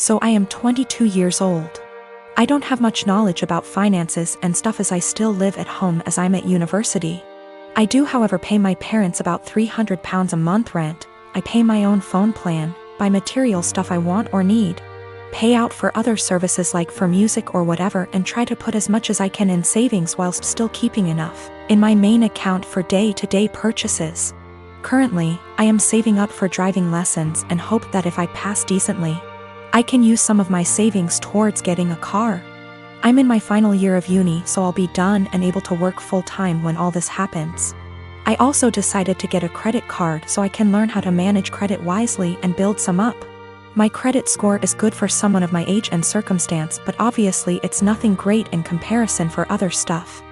So I am 22 years old. I don't have much knowledge about finances and stuff as I still live at home as I'm at university. I do however pay my parents about £300 a month rent, I pay my own phone plan, buy material stuff I want or need, pay out for other services like for music or whatever, and try to put as much as I can in savings whilst still keeping enough in my main account for day-to-day purchases. Currently, I am saving up for driving lessons and hope that if I pass decently, I can use some of my savings towards getting a car. I'm in my final year of uni, so I'll be done and able to work full-time when all this happens. I also decided to get a credit card so I can learn how to manage credit wisely and build some up. My credit score is good for someone of my age and circumstance, but obviously it's nothing great in comparison for other stuff.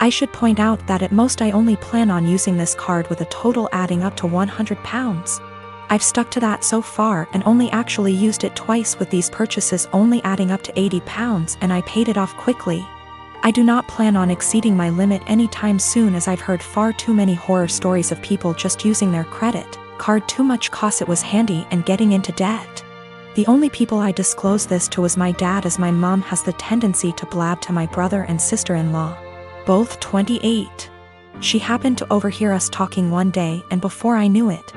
I should point out that at most I only plan on using this card with a total adding up to £100. I've stuck to that so far and only actually used it twice, with these purchases only adding up to £80, and I paid it off quickly. I do not plan on exceeding my limit anytime soon, as I've heard far too many horror stories of people just using their credit card too much cause it was handy and getting into debt. The only people I disclose this to was my dad, as my mom has the tendency to blab to my brother and sister-in-law, both 28. She happened to overhear us talking one day, and before I knew it,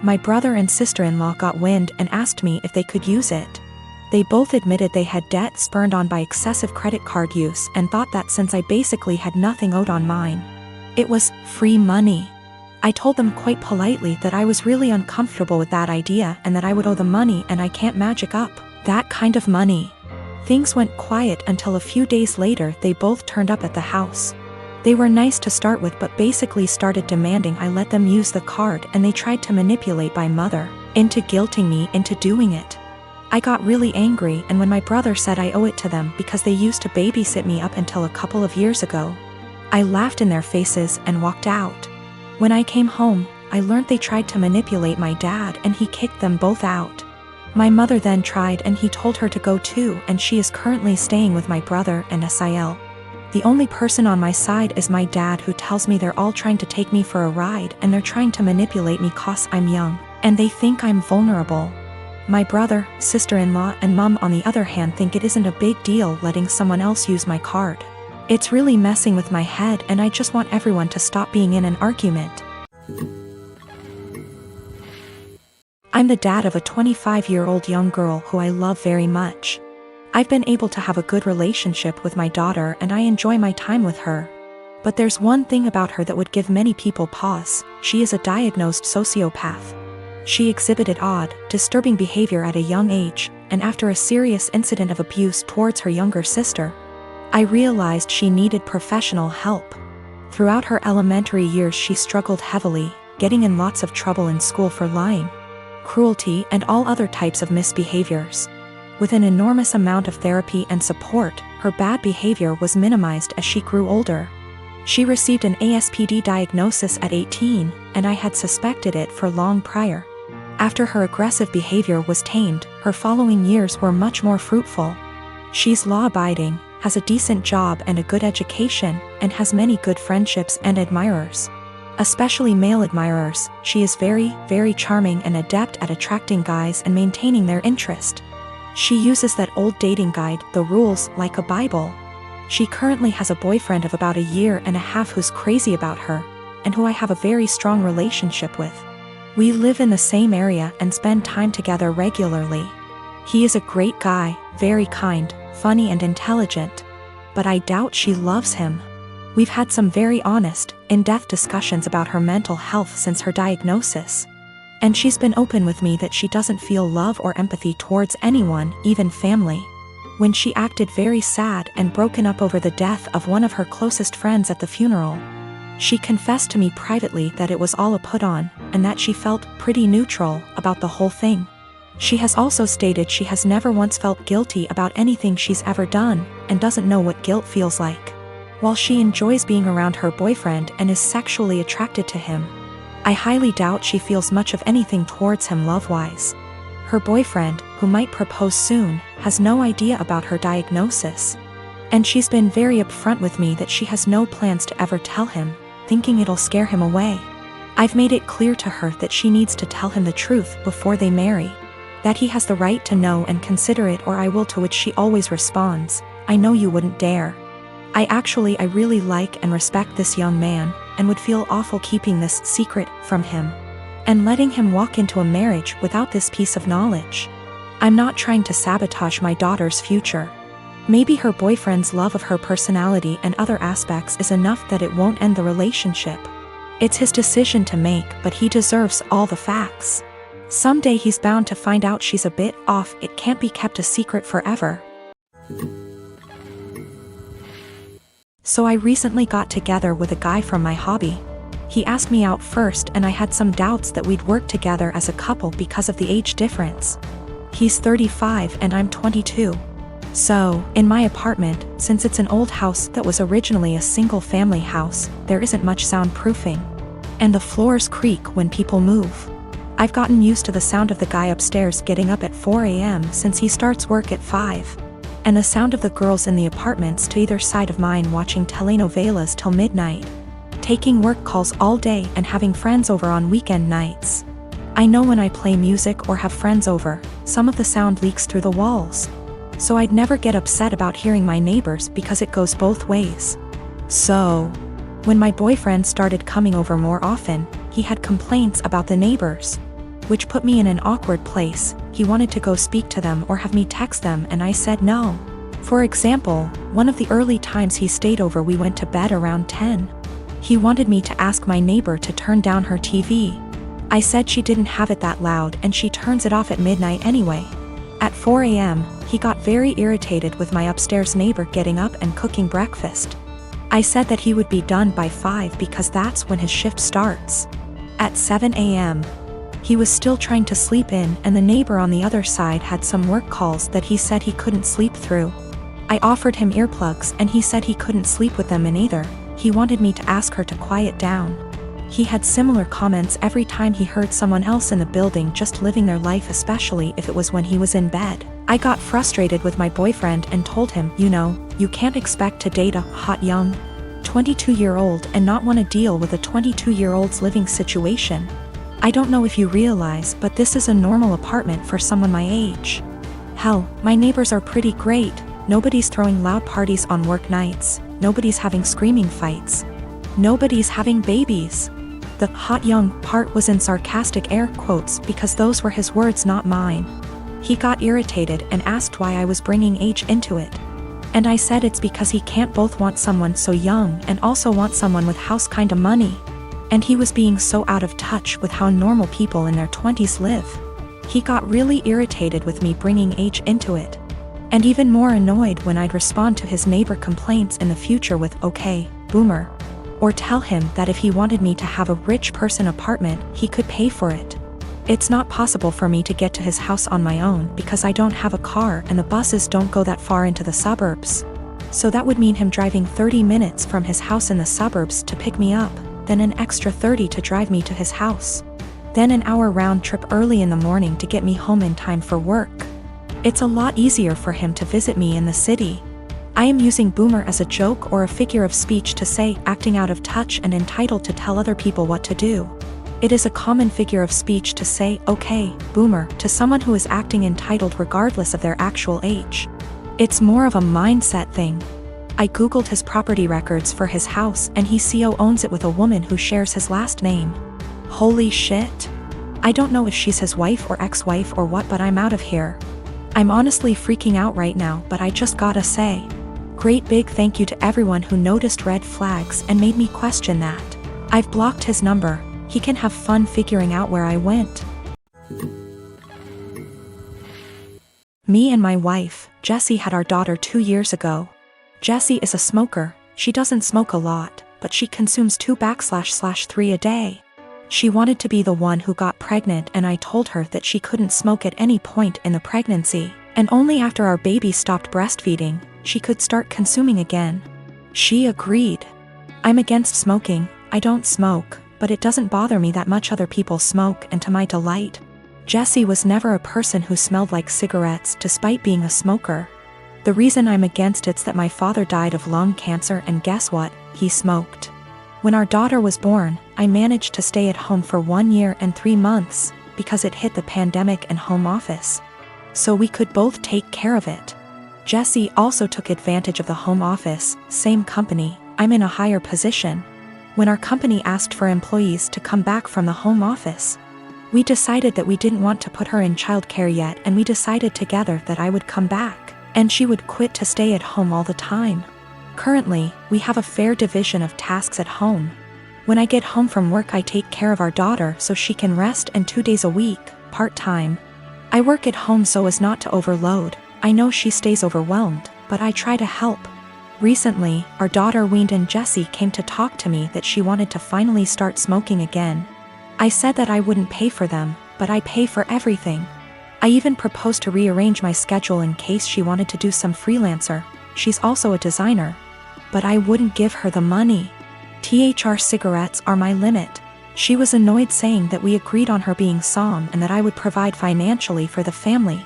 my brother and sister-in-law got wind and asked me if they could use it. They both admitted they had debt spurred on by excessive credit card use and thought that since I basically had nothing owed on mine, it was free money. I told them quite politely that I was really uncomfortable with that idea and that I would owe the money and I can't magic up that kind of money. Things went quiet until a few days later they both turned up at the house. They were nice to start with, but basically started demanding I let them use the card, and they tried to manipulate my mother into guilting me into doing it. I got really angry, and when my brother said I owe it to them because they used to babysit me up until a couple of years ago, I laughed in their faces and walked out. When I came home, I learned they tried to manipulate my dad and he kicked them both out. My mother then tried and he told her to go too, and she is currently staying with my brother and Sil. The only person on my side is my dad, who tells me they're all trying to take me for a ride and they're trying to manipulate me cause I'm young and they think I'm vulnerable. My brother, sister-in-law and mom on the other hand think it isn't a big deal letting someone else use my card. It's really messing with my head, and I just want everyone to stop being in an argument. I'm the dad of a 25-year-old young girl who I love very much. I've been able to have a good relationship with my daughter and I enjoy my time with her. But there's one thing about her that would give many people pause: she is a diagnosed sociopath. She exhibited odd, disturbing behavior at a young age, and after a serious incident of abuse towards her younger sister, I realized she needed professional help. Throughout her elementary years she struggled heavily, getting in lots of trouble in school for lying, cruelty and all other types of misbehaviors. With an enormous amount of therapy and support, her bad behavior was minimized as she grew older. She received an ASPD diagnosis at 18, and I had suspected it for long prior. After her aggressive behavior was tamed, her following years were much more fruitful. She's law-abiding, has a decent job and a good education, and has many good friendships and admirers. Especially male admirers. She is very, very charming and adept at attracting guys and maintaining their interest. She uses that old dating guide, The Rules, like a Bible. She currently has a boyfriend of about a year and a half who's crazy about her, and who I have a very strong relationship with. We live in the same area and spend time together regularly. He is a great guy, very kind, funny and intelligent. But I doubt she loves him. We've had some very honest, in-depth discussions about her mental health since her diagnosis. And she's been open with me that she doesn't feel love or empathy towards anyone, even family. When she acted very sad and broken up over the death of one of her closest friends at the funeral, she confessed to me privately that it was all a put-on, and that she felt pretty neutral about the whole thing. She has also stated she has never once felt guilty about anything she's ever done, and doesn't know what guilt feels like. While she enjoys being around her boyfriend and is sexually attracted to him, I highly doubt she feels much of anything towards him love-wise. Her boyfriend, who might propose soon, has no idea about her diagnosis. And she's been very upfront with me that she has no plans to ever tell him, thinking it'll scare him away. I've made it clear to her that she needs to tell him the truth before they marry. That he has the right to know and consider it, or I will, to which she always responds, I know you wouldn't dare. I really like and respect this young man, and would feel awful keeping this secret from him. And letting him walk into a marriage without this piece of knowledge. I'm not trying to sabotage my daughter's future. Maybe her boyfriend's love of her personality and other aspects is enough that it won't end the relationship. It's his decision to make, but he deserves all the facts. Someday he's bound to find out she's a bit off. It can't be kept a secret forever. So I recently got together with a guy from my hobby. He asked me out first, and I had some doubts that we'd work together as a couple because of the age difference. He's 35 and I'm 22. So, in my apartment, since it's an old house that was originally a single-family house, there isn't much soundproofing. And the floors creak when people move. I've gotten used to the sound of the guy upstairs getting up at 4 a.m. since he starts work at 5. And the sound of the girls in the apartments to either side of mine watching telenovelas till midnight. Taking work calls all day and having friends over on weekend nights. I know when I play music or have friends over, some of the sound leaks through the walls. So I'd never get upset about hearing my neighbors because it goes both ways. So, when my boyfriend started coming over more often, he had complaints about the neighbors, which put me in an awkward place. He wanted to go speak to them or have me text them, and I said no. For example, one of the early times he stayed over, we went to bed around 10. He wanted me to ask my neighbor to turn down her TV. I said she didn't have it that loud and she turns it off at midnight anyway. At 4 a.m., he got very irritated with my upstairs neighbor getting up and cooking breakfast. I said that he would be done by 5 because that's when his shift starts. At 7 a.m., he was still trying to sleep in, and the neighbor on the other side had some work calls that he said he couldn't sleep through. I offered him earplugs and he said he couldn't sleep with them in either. He wanted me to ask her to quiet down. He had similar comments every time he heard someone else in the building just living their life, especially if it was when he was in bed. I got frustrated with my boyfriend and told him, you can't expect to date a hot young 22-year-old and not want to deal with a 22-year-old's living situation. I don't know if you realize, but this is a normal apartment for someone my age. Hell, my neighbors are pretty great. Nobody's throwing loud parties on work nights. Nobody's having screaming fights. Nobody's having babies. The hot young part was in sarcastic air quotes because those were his words, not mine. He got irritated and asked why I was bringing age into it. And I said it's because he can't both want someone so young and also want someone with house kinda money. And he was being so out of touch with how normal people in their 20s live. He got really irritated with me bringing age into it. And even more annoyed when I'd respond to his neighbor complaints in the future with, okay, boomer. Or tell him that if he wanted me to have a rich person apartment, he could pay for it. It's not possible for me to get to his house on my own because I don't have a car and the buses don't go that far into the suburbs. So that would mean him driving 30 minutes from his house in the suburbs to pick me up, then an extra 30 to drive me to his house. Then an hour round trip early in the morning to get me home in time for work. It's a lot easier for him to visit me in the city. I am using boomer as a joke or a figure of speech to say acting out of touch and entitled to tell other people what to do. It is a common figure of speech to say, okay, boomer, to someone who is acting entitled regardless of their actual age. It's more of a mindset thing. I googled his property records for his house and he owns it with a woman who shares his last name. Holy shit. I don't know if she's his wife or ex-wife or what, but I'm out of here. I'm honestly freaking out right now, but I just gotta say, great big thank you to everyone who noticed red flags and made me question that. I've blocked his number. He can have fun figuring out where I went. Me and my wife, Jessie, had our daughter 2 years ago. Jessie is a smoker. She doesn't smoke a lot, but she consumes 2/3 a day. She wanted to be the one who got pregnant, and I told her that she couldn't smoke at any point in the pregnancy, and only after our baby stopped breastfeeding, she could start consuming again. She agreed. I'm against smoking. I don't smoke, but it doesn't bother me that much other people smoke, and to my delight, Jessie was never a person who smelled like cigarettes despite being a smoker. The reason I'm against it's that my father died of lung cancer, and guess what? He smoked. When our daughter was born, I managed to stay at home for 1 year and 3 months, because it hit the pandemic and home office. So we could both take care of it. Jessie also took advantage of the home office, same company, I'm in a higher position. When our company asked for employees to come back from the home office, we decided that we didn't want to put her in childcare yet, and we decided together that I would come back, and she would quit to stay at home all the time. Currently, we have a fair division of tasks at home. When I get home from work, I take care of our daughter so she can rest, and 2 days a week, part-time, I work at home so as not to overload. I know she stays overwhelmed, but I try to help. Recently, our daughter weaned and Jessie came to talk to me that she wanted to finally start smoking again. I said that I wouldn't pay for them, but I pay for everything. I even proposed to rearrange my schedule in case she wanted to do some freelancer. She's also a designer. But I wouldn't give her the money. Cigarettes are my limit. She was annoyed, saying that we agreed on her being somm and that I would provide financially for the family,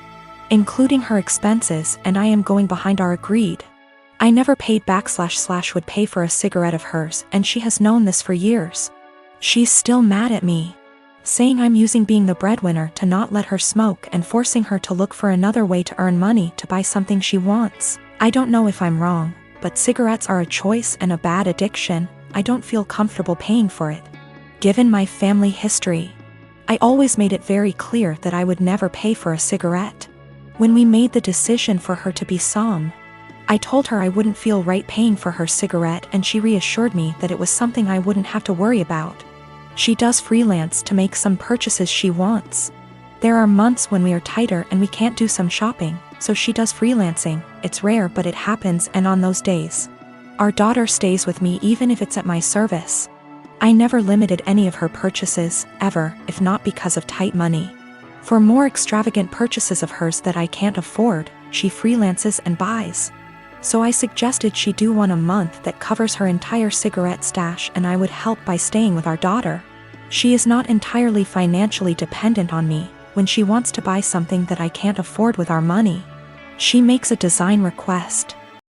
including her expenses, and I am going behind our agreed. I never paid back / would pay for a cigarette of hers, and she has known this for years. She's still mad at me, saying I'm using being the breadwinner to not let her smoke and forcing her to look for another way to earn money to buy something she wants. I don't know if I'm wrong, but cigarettes are a choice and a bad addiction. I don't feel comfortable paying for it. Given my family history, I always made it very clear that I would never pay for a cigarette. When we made the decision for her to be somm, I told her I wouldn't feel right paying for her cigarette, and she reassured me that it was something I wouldn't have to worry about. She does freelance to make some purchases she wants. There are months when we are tighter and we can't do some shopping, so she does freelancing. It's rare, but it happens, and on those days, our daughter stays with me even if it's at my service. I never limited any of her purchases, ever, if not because of tight money. For more extravagant purchases of hers that I can't afford, she freelances and buys. So I suggested she do one a month that covers her entire cigarette stash, and I would help by staying with our daughter. She is not entirely financially dependent on me. When she wants to buy something that I can't afford with our money, she makes a design request.